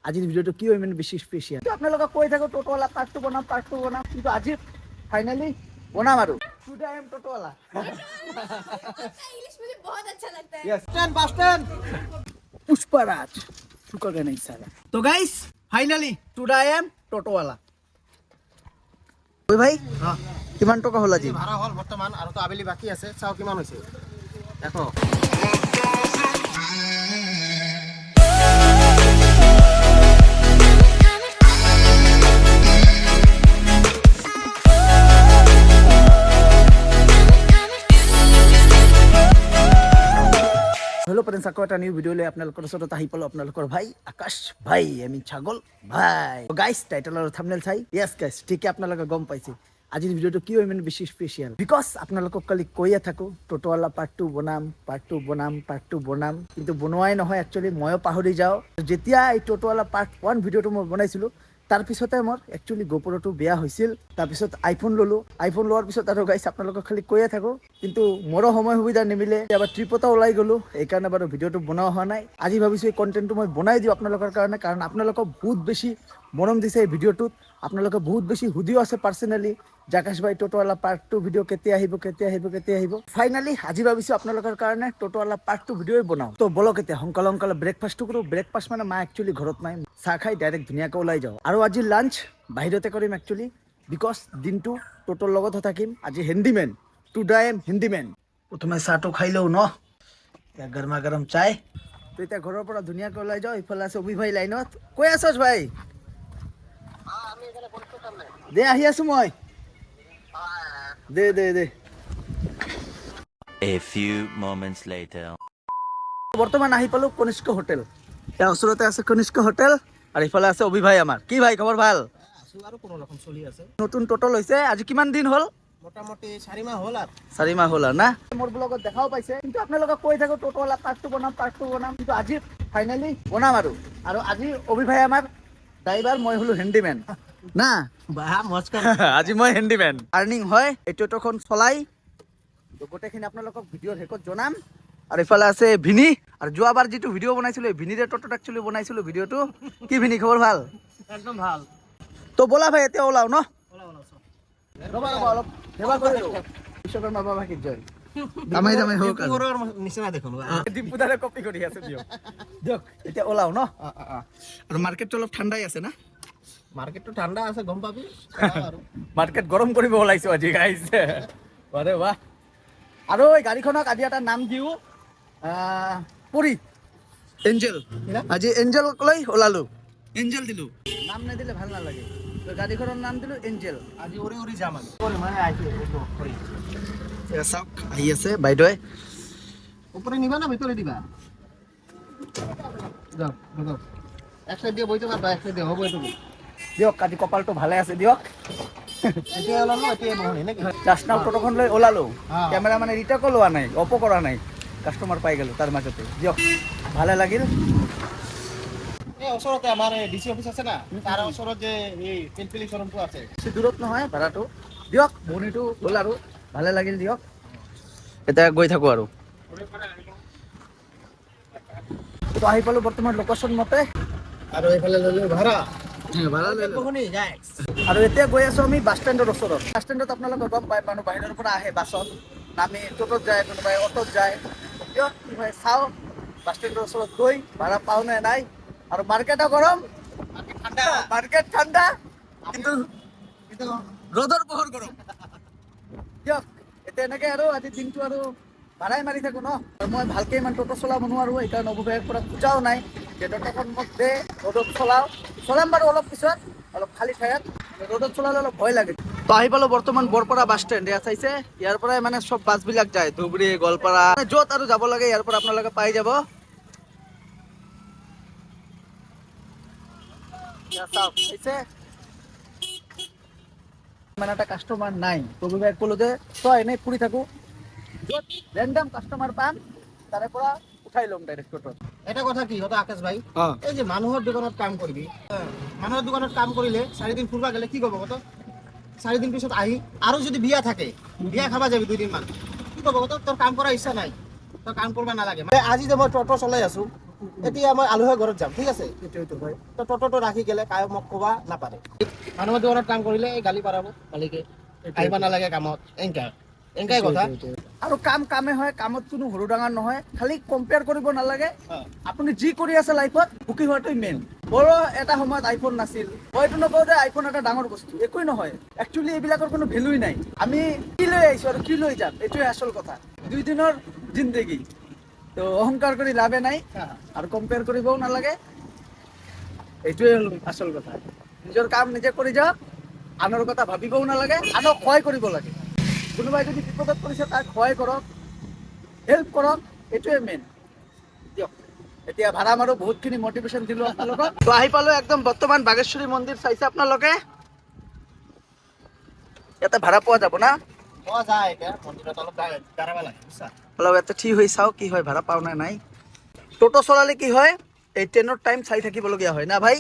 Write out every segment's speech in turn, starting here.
আজিৰ ভিডিঅ'টো কি হয় মানে বেছি স্পেচিয়েল। আপোনালোকক কৈ থাকো টোটোৱালা পাৰ্ট 2 বনাম, কিন্তু আজি ফাইনালি বনাম আৰু টুডে আই এম টোটোৱালা। इंग्लिश मुझे बहुत अच्छा लगता है। यस बस स्टैंड पुष्पराज शुक्र का नहीं साला। तो guys finally today I am টোটোৱালা। ওই ভাই কিমান টকা হল আজি? ভাড়া হল বৰ্তমান আৰু তো আবেলি বাকি আছে, চাও কিমান হৈছে দেখো। हेलो फ्रेंड्स, আকৌ এটা নিউ ভিডিঅ লৈ আপোনালোকৰ ওচৰত আহি পালো। আপোনালোকৰ ভাই আকাশ ভাই, আমি ছাগল ভাই। গাইস টাইটেল আৰু থাম্বনেল চাই ইয়েস গাইস ঠিকই আপোনালোকে গম পাইছে আজিৰ ভিডিঅ'টো কি হয় মানে বেছি স্পেচিয়েল। বিকজ আপোনালোকক কালি কৈয়ে থাকো টোটোৱালা পাৰ্ট 2 বনাম, কিন্তু বনোৱাই নহয়। একচুৱেলি ময়ো পাহৰি যাওঁ। যেতিয়া এই টোটোৱালা পাৰ্ট 1 ভিডিঅ'টো মই বনাইছিলো তাৰপিছতে মোৰ একচুৱেলি গোপৰটো বেয়া হৈছিল। তাৰপিছত আইফোন ললো, আইফোন লোৱাৰ পিছত আৰু গাইছ আপোনালোকক খালি কৈয়ে থাকো, কিন্তু মোৰো সময় সুবিধা নিমিলে। এবাৰ ট্ৰিপতো ওলাই গলো, এইকাৰণে বাৰু ভিডিঅ'টো বনোৱা হোৱা নাই। আজি ভাবিছো এই কণ্টেণ্টটো মই বনাই দিওঁ আপোনালোকৰ কাৰণে, কাৰণ আপোনালোকক বহুত বেছি মৰম দিছে এই ভিডিঅ'টোত। আপোনালোকে বহুত বেছি সুধিও আছে পাৰ্চনেলি যে আকাশ ভাই টোটোৱালা পাৰ্ট 2 ভিডিঅ' কেতিয়া আহিব। ফাইনালি আজি ভাবিছো আপোনালোকৰ কাৰণে টোটোৱালা পাৰ্ট 2 ভিডিঅ'ই বনাওঁ। তো বলক এতিয়া সোনকালে ব্ৰেকফাষ্টটো কৰোঁ। ব্ৰেকফাষ্ট মানে মা একচুৱেলি ঘৰত নাই, চাহ খাই ডাইৰেক্ট ধুনীয়াকৈ ওলাই যাওঁ। আৰু আজি লাঞ্চ বাহিৰতে কৰিম একচুৱেলি, বিকজ দিনটো টোটোৰ লগতহে থাকিম। আজি handyman, today I am handyman. প্ৰথমে চাহটো খাই লওঁ ন, এতিয়া গৰমা গৰম চাই। তো এতিয়া ঘৰৰ পৰা ধুনীয়াকৈ ওলাই যাওঁ। ইফালে আছে অভি ভাই লাইনত। কৈ আছছ ভাই? দে আহি আছো মই। দে A few moments later. বৰ্তমান আহি পালো কনিষ্ক হোটেল। ইয়াৰ ওচৰতে আছে কনিষ্ক হোটেল আৰু ইফালে আছে অভি ভাই আমাৰ। কি ভাই খবৰ ভাল? আছো আৰু কোনো ৰকম চলি আছে। নতুন টোটো লৈছে। আজি কিমান দিন হ'ল? মোটামুটি 4 মাহ হ'ল আৰু 4 মাহ হ'ল না। মোৰ ব্লগত দেখাও পাইছে, কিন্তু আপোনালোকক কৈ থাকো টোটোৱালা পাৰ্ট 2 বনাম, কিন্তু আজি ফাইনালি বনাম আৰু আজি অভি ভাই আমাৰ ড্ৰাইভাৰ, মই হলো হেণ্ডিমেন না। বাহ মজ কৰ। আজি মই হেণ্ডিমেন। আৰ্নিং হয় এই টোটোখন চলাই, গোটেইখিনি আপোনালোকক ভিডিঅ'ৰ শেষত জনাম। আৰু ইফালে আছে ভিনি। আৰু যোৱাবাৰ যিটো ভিডিঅ' বনাইছিলো এই ভিনিৰে টোটোত একচুৱেলি বনাইছিলো ভিডিঅ'টো। কি ভিনি খবৰ ভাল? একদম ভাল। তো ব'লা ভাই এতিয়া ওলাও ন। ৰবা অলপ সেৱা কৰি লওঁ। বিশ্বকৰ্মা বাবা কি জয়। দামাই হোক আৰু পুৰৰ নিচিনা দেখোন। ডিম্পুদাৰে কপি কৰি আছে। দিয়ক এতিয়া ওলাও ন। আৰু মাৰ্কেটটো অলপ ঠাণ্ডাই আছে না। মাৰ্কেটটো ঠাণ্ডা আছে, গম পাবি আৰু মাৰ্কেট গৰম কৰিব ওলাইছো আজি গাইছ। আৰে বাহ। আৰু এই গাড়ীখনক আজি এটা নাম দিও, পুৰি এঞ্জেল। আজি এঞ্জেলক লৈ ওলালো, এঞ্জেল দিলো। নাম নিদিলে ভাল নালাগে, তো গাড়ীখনৰ নাম দিলো এঞ্জেল। আজি উৰি যাম আমি। মানে আহিছে চাওক আহি আছে বাইদেৱে। উপরে নিবা না ভিতরে দিবা? যাও যাও। এক সাইড দিয়ে বইতে পারবা, এক সাইড দিয়ে হবে তুমি। দিয়ক আজি কপালটো ভালে আছে দিয়ক। এতিয়া ওলালো, এতিয়া নহনি নাকি? জাষ্ট নাও টোটোখন লৈ ওলালো। হা। কেমেৰা মানে ৰিটাকো লোৱা নাই, অপো কৰা নাই। কাষ্টমাৰ পাই গ'লো তাৰ মাজতে। দিয়ক ভালে লাগিল। এই ওচৰতে আমাৰ ডিসি অফিস আছে না, তাৰ ওচৰত যে এই পিলপিলি শোৰুমটো আছে। বেছি দূৰত নহয় ভাড়াটো। দিয়ক বনিটো হ'ল আৰু ভালে লাগিল দিয়ক। এতিয়া গৈ থাকো আৰু। তো আহি পালো বৰ্তমান লোকেশ্যন মতে। আৰু এইফালে ললো ভাড়া। ভাড়া লৈ ললো। বহুনি যায়। আৰু এতিয়া গৈ আছো আমি বাছ ষ্টেণ্ডৰ ওচৰত। বাছ ষ্টেণ্ডত আপোনালোকে গম পায়, মানুহ বাহিৰৰ পৰা আহে বাছত, নামি টোটোত যায়, কোনোবাই অটোত যায়। দিয়ক কি হয় চাওঁ বাছ ষ্টেণ্ডৰ ওচৰত গৈ ভাড়া পাওঁ নে নাই। আৰু মাৰ্কেটো গৰম, ঠাণ্ডা। মাৰ্কেট ঠাণ্ডা, কিন্তু কিন্তু ৰ'দৰ পোহৰ গৰম। দিয়ক এতিয়া এনেকে আৰু আজি দিনটো আৰু ভাড়াই মাৰি থাকো ন। আৰু মই ভালকে ইমান টোটো চলাব নোৱাৰো, সেইকাৰণে অভিভাৱকৰ পৰা খোজাও নাই যে টোটোখন মোক দে, ৰ'দত চলাম বাৰু অলপ পিছত, অলপ খালী ঠাইত। ৰ'দত চলালে অলপ ভয় লাগে। তো আহি পালো বৰ্তমান বৰপাৰা বাছ ষ্টেণ্ড। এয়া চাইছে, ইয়াৰ পৰাই মানে চব বাছবিলাক যায়, ধুবুৰী, গোৱালপাৰা, য'ত আৰু যাব লাগে ইয়াৰ পৰা আপোনালোকে পাই যাব। চাওক চাইছে, মানে এটা কাষ্টমাৰ নাই। অভিভাৱক ক'লো যে তই এনেই ফুৰি থাকো, য'ত ৰেণ্ডম কাষ্টমাৰ পাম তাৰে পৰা উঠাই ল'ম ডাইৰেক্ট টোটোত। এটা কথা কি হতো আকাশ ভাই, এই যে মানুহৰ দোকানত কাম কৰিবি, মানুহৰ দোকানত কাম কৰিলে 4 দিন ফুৰবা গেলে কি ক'ব কত? 4 দিন পিছত আহি আৰু যদি বিয়া থাকে, বিয়া খাবা যাবি 2 দিন মান, কি ক'ব কত? তোৰ কাম কৰাৰ ইচ্ছা নাই, তোৰ কাম কৰবা নালাগে। মানে আজি যে মই টোটো চলাই আছো, এতিয়া মই আলহীৰ ঘৰত যাম ঠিক আছে এইটো ভাই তো টোটোটো ৰাখি গেলে কায়ো মোক ক'বা নাপাৰে মানুহৰ দোকানত কাম কৰিলে এই গালি পাৰাব মালিকে আহিব নালাগে কামত এনেকাই কথা আৰু কামে হয় কামত কোনো সৰু ডাঙৰ নহয় খালি কম্পেয়াৰ কৰিব নালাগে আপুনি যি কৰি আছে লাইফত সুখী হোৱাটোই মেইন বড় এটা সময়ত আইফোন নাছিল মই এইটো নকওঁ যে আইফোন এটা ডাঙৰ বস্তু একোৱেই নহয় একচুৱেলি এইবিলাকৰ কোনো ভেলুই নাই আমি কি লৈ আহিছো আৰু কি লৈ যাম এইটোৱে আচল কথা 2 দিনৰ জিন্দগী তো অহংকাৰ কৰি লাভে নাই আৰু কম্পেয়াৰ কৰিবও নালাগে এইটোৱে হ'ল আচল কথা নিজৰ কাম নিজে কৰি যাওক আনৰ কথা ভাবিবও নালাগে আনক সহায় কৰিব লাগে কোনোবাই যদি বিপদত পৰিছে তাক সহায় কৰক হেল্প কৰক এইটোৱে মেইন দিয়ক এতিয়া ভাড়া মাৰো বহুতখিনি মটিভেশ্যন দিলোঁ আপোনালোকক তো আহি পালোঁ একদম বৰ্তমান বাগেশ্বৰী মন্দিৰ চাইছে আপোনালোকে ইয়াতে ভাড়া পোৱা যাব না পোৱা যায় এতিয়া মন্দিৰত অলপ দাঁড়াব লাগে বুজিছা অলপ ইয়াতে ঠিক হৈ চাওঁ কি হয় ভাড়া পাওঁ নে নাই টোটো চলালে কি হয় এই ট্ৰেইনৰ টাইম চাই থাকিবলগীয়া হয় না ভাই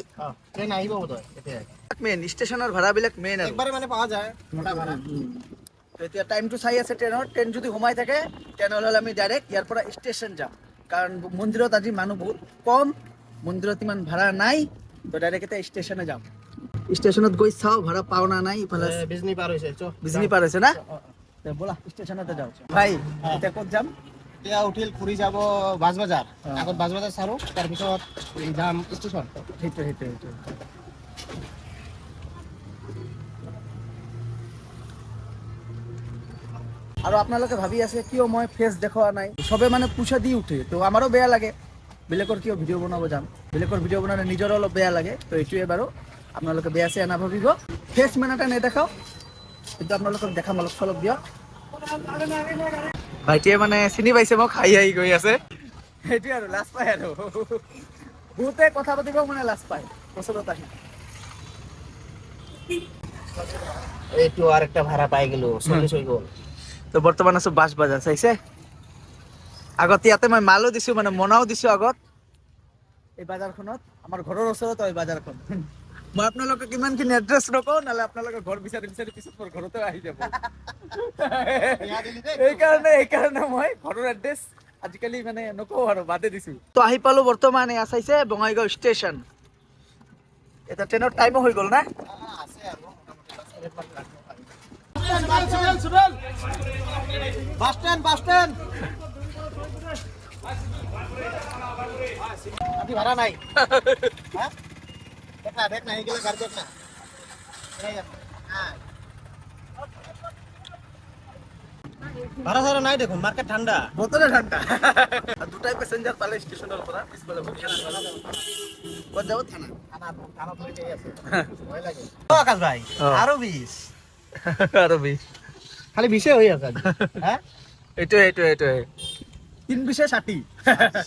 ট্ৰেইন আহিব বোধহয় এতিয়া মেইন ষ্টেচনৰ ভাড়াবিলাক মেইন আৰু একবাৰে মানে পোৱা যায় মোটা ভাড়া তো এতিয়া টাইমটো চাই আছে ট্ৰেইন যদি সোমাই থাকে তেনেহ'লে আমি ডাইৰেক্ট ইয়াৰ পৰা ষ্টেচন যাম কাৰণ মন্দিৰত আজি মানুহ বহুত কম মন্দিৰত ইমান ভাড়া নাই তো ডাইৰেক্ট এতিয়া ষ্টেচনে যাম ষ্টেচনত গৈ চাওঁ ভাড়া পাওঁ না নাই ইফালে বিজনী পাৰ হৈছে বিজনী পাৰ হৈছে না তো ব'লা ষ্টেচনতে যাওঁ ভাই এতিয়া ক'ত যাম এতিয়া উঠিল ফুৰি যাব বাজবাজাৰ আগত বাজবাজাৰ চালোঁ তাৰপিছত যাম ষ্টেচন সেইটো আৰু আপোনালোকে ভাবি আছে কিয় মই ফেচ দেখুওৱা নাই চবে মানে পইচা দি উঠে তো আমাৰো বেয়া লাগে বেলেগৰ কিয় ভিডিঅ' বনাব যাম বেলেগৰ ভিডিঅ' বনালে নিজৰো অলপ বেয়া লাগে তো এইটোৱে বাৰু আপোনালোকে বেয়া চেয়া নাভাবিব ফেচ মানে এটা নেদেখাওঁ কিন্তু আপোনালোকক দেখাম অলপ চলপ দিয়ক ভাইটিয়ে মানে চিনি পাইছে মোক হাঁহি গৈ আছে সেইটোৱে আৰু লাজ পায় আৰু বহুতে কথা পাতিব মানে লাজ পায় ওচৰত আহি এইটো আৰ একটা ভাড়া পাই গেল 40 হৈ গ'ল তো বৰ্তমান আছো বাছ বাজাৰ চাইছে আগত ইয়াতে মই মালো দিছো মানে মনাও দিছো আগত এই বাজাৰখনত আমাৰ ঘৰৰ ওচৰত হয় বাজাৰখন মই আপোনালোকক কিমানখিনি এড্ৰেছ নকওঁ নহ'লে আপোনালোকে ঘৰ বিচাৰি পিছত মোৰ ঘৰতে আহি যাব এইকাৰণে মই ঘৰৰ এড্ৰেছ আজিকালি মানে নকওঁ আৰু বাদে দিছো তো আহি পালো বৰ্তমান এয়া চাইছে বঙাইগাঁও ষ্টেচন এটা ট্ৰেইনৰ টাইমো হৈ গ'ল না আছে আৰু বাস স্ট্যান্ড अभी भाड़ा नहीं हाँ? देखना ये घर देखना ভাড়া সারা নাই দেখুন মার্কেট ঠান্ডা বতরে ঠান্ডা আর দুটাই প্যাসেঞ্জার পালে স্টেশনের পরা পিছবেলা বসে কোন যাবো থানা থানা ধরে যাই আছে ভয় লাগে ও আকাশ ভাই আরো 20 আরো বেশ খালি 20 হই আছে হ্যাঁ এইটো 3 60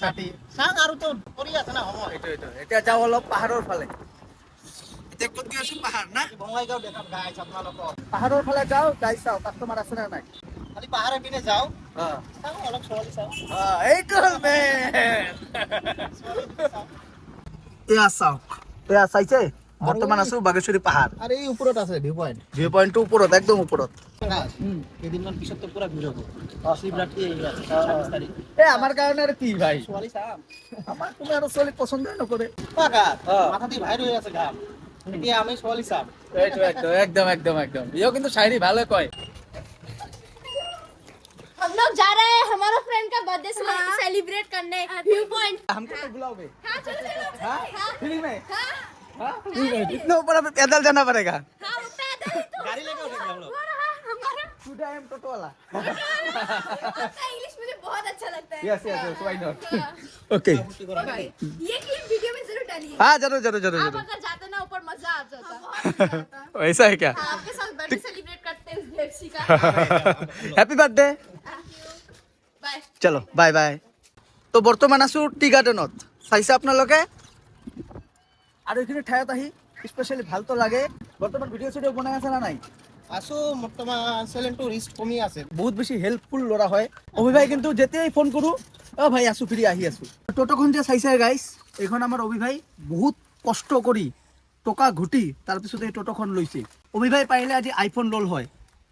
60 সাং আৰু তো পৰি আছে না সময় এইটো এতিয়া যাও অলপ পাহাৰৰ ফালে এতিয়া ক'ত গৈ আছো পাহাৰ না বঙাইগাঁও দেখাম গাইছ আপোনালোকক পাহাৰৰ ফালে যাও যাই চাও কাস্টমাৰ আছে না নাই খালি পাহাৰে পিনে যাও হ্যাঁ চাও অলপ সৱালি চাও এইটো হল মেন এয়া চাওক এয়া চাইছে বৰ্তমান আছো বাগেশ্বৰী পাহাৰ আৰু এই ওপৰত আছে ভিউ পইণ্টটো ওপৰত একদম ওপৰত কেইদিনমান পিছত তো পুৰা ভিৰ হ'ব শিৱৰাত্ৰি আহিলে 26 তাৰিখ এ আমাৰ কাৰণে আৰু কি ভাই ছোৱালী চাম আমাৰ কোনো আৰু ছোৱালী পচন্দই নকৰে মাথা দি ভাইৰ হৈ আছে ঘাম এতিয়া আমি ছোৱালী চাম এইটো একদম ইও কিন্তু শায়री ভালো কয় हम लोग जा रहे हैं हमारा फ्रेंड का बर्थडे सेलिब्रेट करने व्यू पॉइंट हमको तो बुलाओगे हाँ चलो हाँ फ्री में हाँ हाँ फ्री में इतना ऊपर हमें पैदल जाना पड़ेगा हाँ वो पैदल ही तो गाड़ी लेके उठेंगे हम लोग हो रहा है हमारा टुडे आई एम टोटो वाला आपका इंग्लिश मुझे बहुत अच्छा लगता है यस व्हाई नॉट ओके ये क्लिप वीडियो में जरूर डालिए हाँ जरूर आप अगर जाते ना ऊपर मजा आ जाता ऐसा है क्या हाँ, आपके साथ बर्थडे सेलिब्रेट करते हैं उस पेप्सी का हैप्पी बर्थडे बाय চলো বাই বাই তো বৰ্তমান আছো টি গাৰ্ডেনত চাইছে আপোনালোকে আৰু এইখিনি ঠাইত আহি স্পেচিয়েলি ভালতো লাগে বৰ্তমান ভিডিঅ' বনাই আছে না নাই আছো বৰ্তমান চেলেনটো ৰিস্ক কমি আছে বহুত বেছি হেল্পফুল ল'ৰা হয় অভিভাই কিন্তু যেতিয়াই ফোন কৰোঁ অ ভাই আছো ফ্ৰী আহি আছো টোটোখন যে চাইছে গাইছ এইখন আমাৰ অভিভাই বহুত কষ্ট কৰি টকা ঘটি তাৰপিছত এই টোটোখন লৈছে অভিভাই পাৰিলে আজি আইফোন ল'ল হয়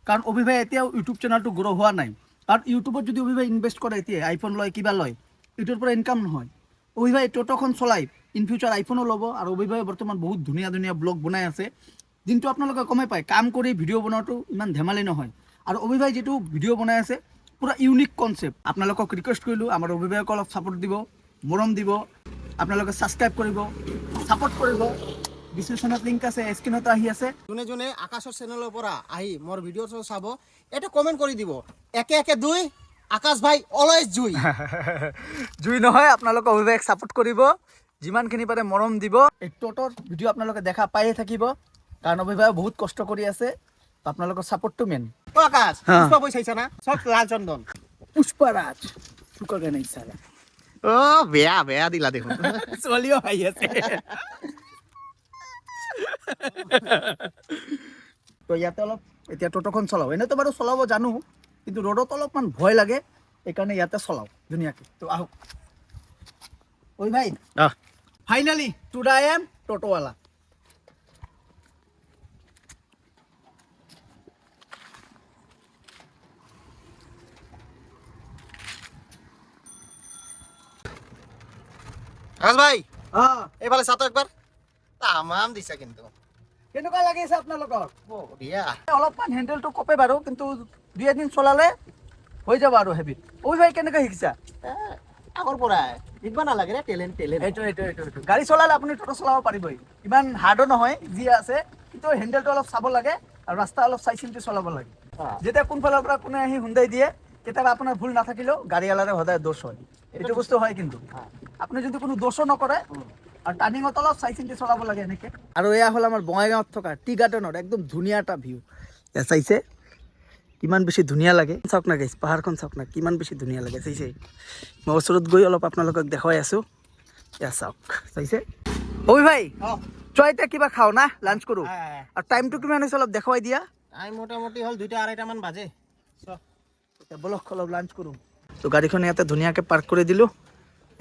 কাৰণ অভিভাই এতিয়াও ইউটিউব চেনেলটো গ্ৰ' হোৱা নাই কাৰণ ইউটিউবত যদি অভিভাই ইনভেষ্ট কৰে এতিয়া আইফোন লয় কিবা লয় ইউটিউবৰ পৰা ইনকাম নহয় অভিভাই টোটোখন চলাই ইন ফিউচাৰ আইফোনো ল'ব আৰু অভিভাই বৰ্তমান বহুত ধুনীয়া ধুনীয়া ব্লগ বনাই আছে যোনটো আপোনালোকে গমেই পায় কাম কৰি ভিডিঅ' বনোৱাটো ইমান ধেমালি নহয় আৰু অভিভাই যিটো ভিডিঅ' বনাই আছে পুৰা ইউনিক কনচেপ্ট আপোনালোকক ৰিকুৱেষ্ট কৰিলোঁ আমাৰ অভিভাৱক অলপ ছাপোৰ্ট দিব মৰম দিব আপোনালোকে ছাবস্ক্ৰাইব কৰিব ছাপোৰ্ট কৰিব ডিছক্ৰিপশ্যনত লিংক আছে স্ক্ৰীণত আহি আছে যোনে যোনে আকাশৰ চেনেলৰ পৰা আহি মোৰ ভিডিঅ' চাব এটা কমেণ্ট কৰি দিব একে একে 2 আকাশ ভাই অলৱেজ জুই জুই নহয় আপোনালোকে অভিভাৱক ছাপোৰ্ট কৰিব যিমানখিনি পাৰে মৰম দিব এই টোটোৰ ভিডিঅ' আপোনালোকে দেখা পায়ে থাকিব কাৰণ অভিভাৱক বহুত কষ্ট কৰি আছে আপোনালোকৰ ছাপোৰ্টটো মেইন ও আকাশ পুষ্পা বই চাইছা না সব লাল চন্দন পুষ্পাৰাজ চুকাকে নাই চালা ও বেয়া বেয়া দিলা দেখোন ছোৱালীও আহি আছে তো ইয়াতে অলপ এতিয়া টোটোখন চলাওঁ এনেতো বাৰু চলাব জানো কিন্তু ৰ'দত অলপমান ভয় লাগে সেইকাৰণে ইয়াতে চলাওঁ ধুনীয়াকৈ তো আহক ঐ ভাই ফাইনেলি টুডে আই এম টোটোৱালা আকাশ ভাই অঁ এইফালে চাতো একবাৰ তামাম দিছা কিন্তু কেনেকুৱা লাগিছে আপোনালোকৰ বঢ়িয়া অলপমান হেণ্ডেলটো কপে বাৰু কিন্তু দুই এদিন চলালে হৈ যাব আৰু হেবিট ঐ ভাই কেনেকৈ শিকিছা আগৰ পৰাই শিকবা নালাগে ৰে টেলেণ্ট এইটো গাড়ী চলালে আপুনি টোটো চলাব পাৰিবই ইমান হাৰ্ডো নহয় যি আছে কিন্তু হেণ্ডেলটো অলপ চাব লাগে আৰু ৰাস্তা অলপ চাই চিন্তি চলাব লাগে যেতিয়া কোনফালৰ পৰা কোনে আহি খুন্দাই দিয়ে কেতিয়াবা আপোনাৰ ভুল নাথাকিলেও গাড়ীৱালাৰে সদায় দোষ হয় এইটো বস্তু হয় কিন্তু আপুনি যদি কোনো দোষো নকৰে আৰু টাৰ্ণিঙত অলপ চাই চিন্তি চলাব লাগে এনেকৈ আৰু এয়া হ'ল আমাৰ বঙাইগাঁৱত থকা টি গাৰ্ডেনৰ একদম ধুনীয়া এটা ভিউ এয়া চাইছে কিমান বেছি ধুনীয়া লাগে চাওক না গাইছ পাহাৰখন চাওক না কিমান বেছি ধুনীয়া লাগে চাইছে মই ওচৰত গৈ অলপ আপোনালোকক দেখুৱাই আছোঁ এয়া চাওক চাইছে ঐ ভাই তই এতিয়া কিবা খাওঁ না লাঞ্চ কৰোঁ আৰু টাইমটো কিমান হৈছে অলপ দেখুৱাই দিয়া টাইম মোটামুটি হ'ল 2:30 মান বাজে এতিয়া বলক অলপ লাঞ্চ কৰোঁ তো গাড়ীখন ইয়াতে ধুনীয়াকৈ পাৰ্ক কৰি দিলোঁ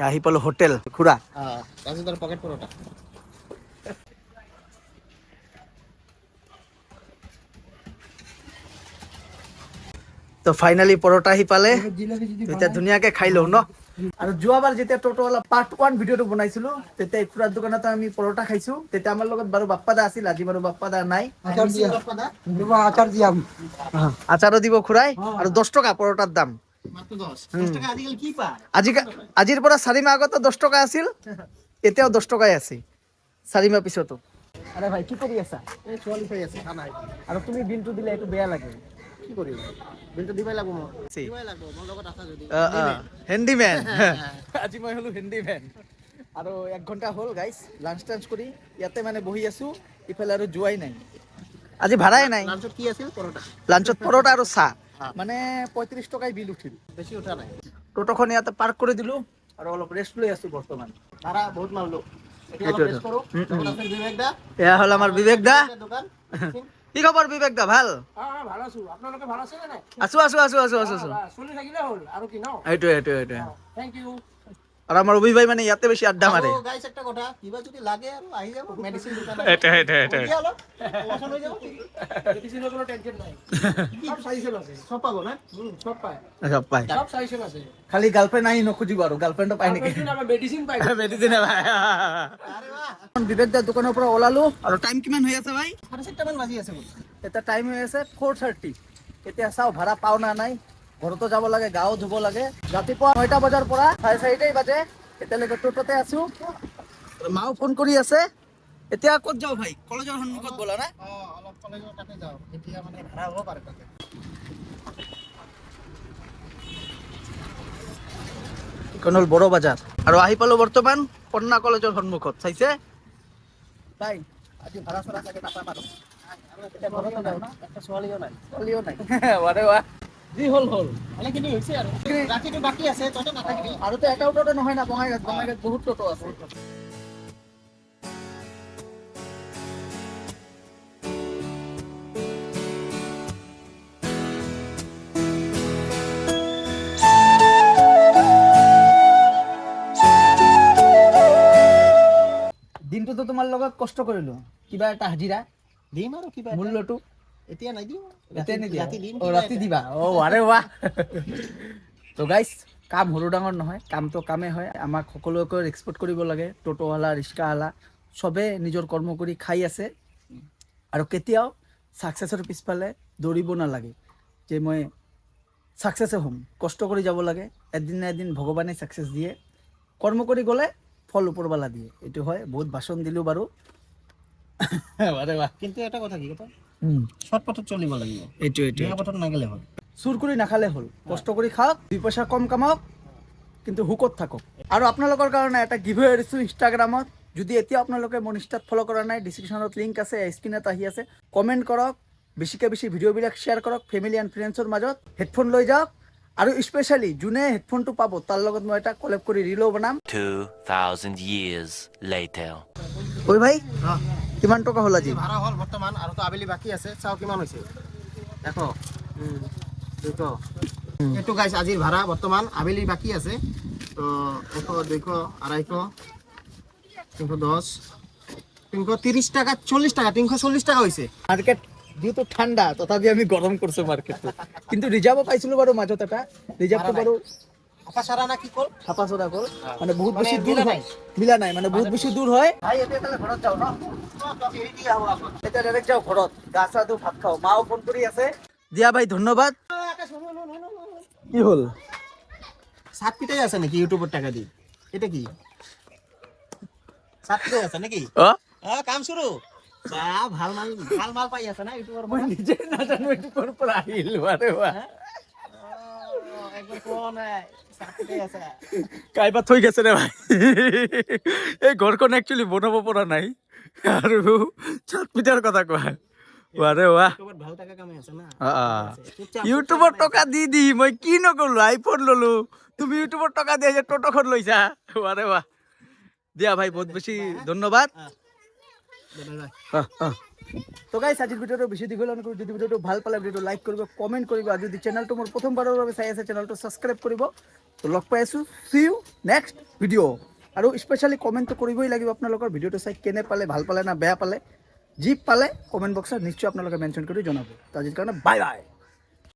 আহি পালোঁ হোটেল খুৰা ৰাজুদাৰ পকেট পৰোটা তো ফাইনালি পৰঠা আহি পালে এতিয়া ধুনীয়াকৈ খাই লওঁ ন আৰু যোৱাবাৰ যেতিয়া টোটোৱালা পাৰ্ট 1 ভিডিঅ'টো বনাইছিলোঁ তেতিয়া এই খুৰাৰ দোকানতে আমি পৰঠা খাইছোঁ তেতিয়া আমাৰ লগত বাৰু বাপ্পা দা আছিল আজি বাৰু বাপ্পা দা নাই আচাৰো দিব খুৰাই আৰু 10 টকা পৰঠাৰ দাম মাত্ৰ 10 টাকা আজিকাল কি পায় আজিৰ পৰা 4 মাহ আগতে 10 টকা আছিল এতিয়াও 10 টকাই আছে 4 মাহ পিছতো আৰে ভাই কি কৰি আছা এই ছোৱালী চাই আছে খানা আৰু তুমি বিলটো দিলে এইটো বেয়া লাগে কি কৰিম বিলটো দিবাই লাগব মই দিবাই লাগব মোৰ লগত আছা যদি হেণ্ডিমেন আজি মই হলো হেণ্ডিমেন আৰু 1 ঘণ্টা হ'ল গাইছ লাঞ্চ টাঞ্চ কৰি ইয়াতে মানে বহি আছো ইফালে আৰু যোৱাই নাই আজি ভাড়াই নাই লাঞ্চত কি আছিল পৰোটা লাঞ্চত পৰঠা আৰু চাহ মানে 35 টকাই বিল উঠিল বেশি উঠা নাই টোটোখন ইয়াতে পাৰ্ক কৰি দিলোঁ আৰু অলপ ৰেষ্ট লৈ আছোঁ বৰ্তমান ভাড়া বহুত মাৰলো এটা এইটো, টেস্ট কৰো তখন আছে বিবেক দা এয়া হ'ল আমাৰ বিবেক দা দোকান কি খবৰ বিবেক দা ভাল ভালো আছো আপোনালোকে ভালো আছে না আছো চলি থাকিলে হল আৰু কি ন এইটোৱে থ্যাংক ইউ আৰু আমাৰ অভি ভাই মানে ইয়াতে বেছি আড্ডা মাৰে গাইস একটা কথা কিবা যদি লাগে আৰু আহি যাব মেডিসিন দোকান এটা পছন্দ হৈ যাব মেডিসিনৰ কোনো টেনশন নাই সব সাইজের আছে সব পাবো না সব পায় সব পাই সব সাইজের আছে খালি গার্লফ্রেন্ড আহি নখুজিব আৰু গাৰ্লফ্ৰেণ্ডো পাই নেকি মেডিসিন পাই মেডিচিনে পাই আৰে বাহ বিবেক দাৰ দোকানৰ পৰা ওলালো আৰু টাইম কিমান হৈ আছে ভাই 7:30 মান বাজি আছে এতিয়া টাইম হৈ আছে 4:30 এতিয়া চাওঁ ভাড়া পাওঁ না নাই ঘৰতো যাব লাগে গাঁও ধুব লাগে ৰাতিপুৱা 9টা বজাৰ পৰা 4:30 বাজে এতিয়ালৈকে টোটোতে আছো মাও ফোন কৰি আছে এতিয়া ক'ত যাওঁ ভাই কলেজৰ সন্মুখত বলা না অলপ কলেজৰ তাতে যাওঁ এতিয়া মানে ভাড়া হ'ব পাৰে তাতে এইখন হ'ল বড়ো বজাৰ আৰু আহি পালো বৰ্তমান কন্যা কলেজৰ সন্মুখত চাইছে ভাই আজি ভাড়া চৰা চাগে নাপাম আৰু এতিয়া ঘৰতে যাওঁ না একটা ছোৱালীও নাই ছোৱালীও নাই বাৰে বাহ যি হ'ল ভালেখিনি হৈছে আৰু ৰাতিটো বাকী আছে তহঁতে নাথাকিবি আৰু তো এটা টোটো নহয় না বঙাইগাঁৱত বহুত টোটো আছে দিনটোতো তোমাৰ লগত কষ্ট কৰিলো কিবা এটা হাজিৰা দিম আৰু কিবা মূল্যটো এতিয়া নাই দিম এতিয়া নিদিয়া ৰাতি দিম ৰাতি দিবা আৰে বাহ তো গাইছ কাম সৰু ডাঙৰ নহয়, কামটো কামেই হয়। আমাক সকলোকে ৰেচপেক্ট কৰিব লাগে। টোটোৱালা, ৰিক্সাৱালা চবে নিজৰ কৰ্ম কৰি খাই আছে আৰু কেতিয়াও ছাকচেছৰ পিছফালে দৌৰিব নালাগে যে মই ছাকচেছে হ'ম। কষ্ট কৰি যাব লাগে, এদিন না এদিন ভগৱানে ছাকচেছ দিয়ে। কৰ্ম কৰি গ'লে ফল ওপৰৱালা দিয়ে, এইটো হয়। বহুত ভাষণ দিলোঁ বাৰু। আৰে বাহ, কিন্তু এটা কথা কি কথা শৰ্ট পথত চলিব লাগিব, এইটো বেয়া পথত নাগেলে হ'ল। চুৰ কৰি নাখালে হ'ল, কষ্ট কৰি খাওক, 2 পইচা কম কামাওক, কিন্তু হুকত থাকক। আৰু আপোনালোকৰ কাৰণে এটা গিভৱে দিছোঁ ইনষ্টাগ্ৰামত। যদি এতিয়া আপোনালোকে মোৰ ইনষ্টাত ফ'ল' কৰা নাই, ডিছক্ৰিপশ্যনত লিংক আছে, স্ক্ৰীণত আহি আছে। কমেণ্ট কৰক, বেছিকৈ বেছি ভিডিঅ'বিলাক শ্বেয়াৰ কৰক ফেমিলি এণ্ড ফ্ৰেণ্ডছৰ মাজত। হেডফোন লৈ যাওক, আৰু স্পেচিয়েলি যোনে হেডফোনটো পাব তাৰ লগত মই এটা কলেব কৰি ৰিলো বনাম। 2,000 years later. ঐ ভাই, অঁ, কিমান টকা হ'ল আজি? ভাড়া হ'ল বৰ্তমান, আৰু তো আবেলি বাকী আছে। চাওঁ কিমান হৈছে। 100, 200। এইটো গাইছ আজিৰ ভাড়া বৰ্তমান, আবেলি বাকী আছে। তো 100, 200, 250, 310, 330 টাকা, 40 টাকা, 340 টাকা হৈছে। মাৰ্কেট যিহেতু ঠাণ্ডা, তথাপি আমি গৰম কৰিছোঁ মাৰ্কেটটো। কিন্তু ৰিজাৰ্ভ পাইছিলোঁ বাৰু মাজত এটা, ৰিজাৰ্ভটো বাৰু আপা চাৰা না কি কল? চাপা চৰা গ'ল, মানে বহুত বেছি মানে দূৰ মিলা হয়। নাই। মিলা নাই, মানে বহুত বেছি দূৰ হয়। ভাই এতিয়া তাহলে ঘৰত যাওঁ ন? এতিয়া ডাইৰেক্ট যাওঁ ঘৰত, গা চা ধুই ভাত খাওঁ। মাও ফোন কৰি আছে। দিয়া ভাই, ধন্যবাদ। কি হ'ল? সাত পিটাই আছে নাকি ইউটিউবত টাকা দি? এটা কি সাত পিটাই আছে নাকি? কাম শুরু। ভাল মাল পাই আছে না ইউটিউবৰ মই নিজে নাজানো এইটো ক'ৰ পৰা আহিল। আৰে বাহ, একবাৰ কোন সাত পিটাই আছে। কাইবা থৈ গৈছে ৰে ভাই। এই ঘৰখন একচুৱেলি বনাব পৰা নাই আৰু ছাদ পিটাৰ কথা কোৱা। আৰে বাহ, ইউটিউবত ভাল টাকা কামাই আছে না। ইউটিউবৰ টকা দি দি মই কি নকলো, আইফোন ললো। তুমি ইউটিউবৰ টকা দিয়ে যে টোটোখন লৈছা। আৰে বাহ, দিয়া ভাই, বহুত বেছি ধন্যবাদ। তো গাইছ, আজিৰ ভিডিঅ'টো বেছি দীঘল নকৰোঁ। যদি ভিডিঅ'টো ভাল পালে ভিডিঅ'টো লাইক কৰিব, কমেণ্ট কৰিব, আৰু যদি চেনেলটো মোৰ প্ৰথমবাৰৰ বাবে চাই আছে চেনেলটো ছাবস্ক্ৰাইব কৰিব। তো লগ পাই আছোঁ, চি ইউ নেক্সট ভিডিঅ'। আৰু স্পেচিয়েলি কমেণ্টটো কৰিবই লাগিব আপোনালোকৰ ভিডিঅ'টো চাই কেনে পালে, ভাল পালে না বেয়া পালে। যি পালে কমেণ্ট বক্সত নিশ্চয় আপোনালোকে মেনশ্যন কৰি জনাব। তো আজিৰ কাৰণে বাই বাই।